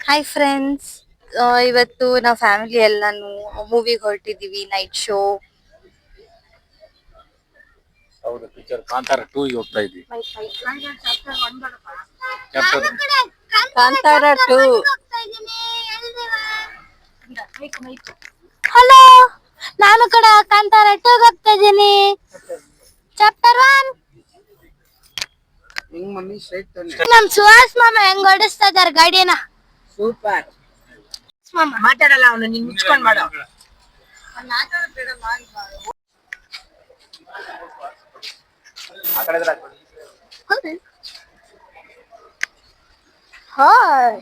Hi friends, ಇವತ್ತು ನಾವು family ಎಲ್ಲಾನು ಮೂವಿಗೆ ಹೊರಟಿದೀವಿ. Night show. ಹೌದು, ಪಿಕ್ಚರ್ ಕಾಂತಾರ 2 ಗೆ ಹೋಗ್ತಾ ಇದ್ವಿ. ಚಾಪ್ಟರ್ ಕಾಂತಾರ 2. ಹಲೋ, ನಾನು ಕೂಡ ಕಾಂತಾರ 2 ಹೋಗ್ತಾ ಇದ್ದೀನಿ. ಚಾಪ್ಟರ್ 1. ನಮ್ ಸುಹಾಸ್ ಮಾಮ ಹೆಂಗ್ ಓಡಿಸ್ತಾ ಇದಾರೆ ಗಾಡಿನ. ಸೂಪರ್ ಮಾತಾಡಲ್ಲ ಅವನು, ನೀನ್ ಮುಚ್ಕೊಂಡ್ ಮಾಡೋ. ಹಾಯ್,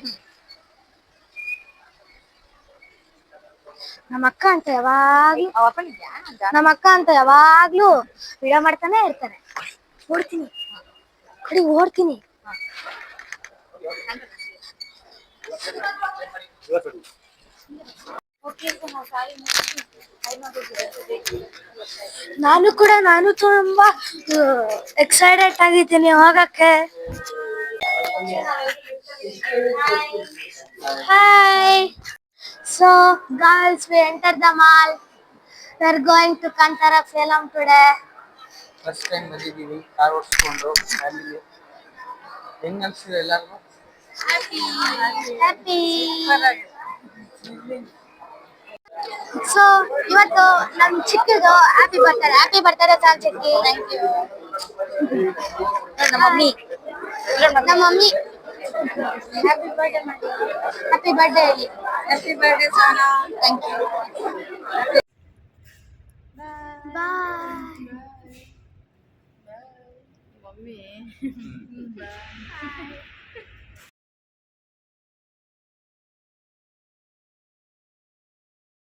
ನಮ್ಮ ಅಕ್ಕ ಅಂತ ಯಾವಾಗ್ಲೂ ವಿಡಿಯೋ ಮಾಡ್ತಾನೆ ಇರ್ತಾರೆ. ಓಡ್ತೀನಿ ಓಡ್ತೀನಿ. ನಾನು ತುಂಬಾ ಎಕ್ಸೈಟೆಡ್ ಆಗಿದ್ದೀನಿ ಹೋಗಕ್ಕೆ. Hi. So, guys, we entered the mall. We are going to Kantara film today. First time ಬಂದಿದ್ದೀವಿ ಕಾರ್ ಓಡಿಸ್ಕೊಂಡು ಫ್ಯಾಮಿಲಿ. ಹೆಂಗ್ ಅನ್ಸಿದೆ ಎಲ್ಲರಿಗೂ? Happy. ಸೊ ಇವತ್ತು ನಮ್ ಚಿಕ್ಕದು ಹ್ಯಾಪಿ ಬರ್ತಾರೆ ಸಾನ್ ಚಿಕ್ಕಿ. Thank you. ನಮ್ಮ ಮಮ್ಮಿ ಹ್ಯಾಪಿ ಬರ್ಡೇ ಮಾಡಿ. ಹ್ಯಾಪಿ ಬರ್ಡೇ ಹೇಳಿ. Happy birthday Sana. Thank you. Bye mummy.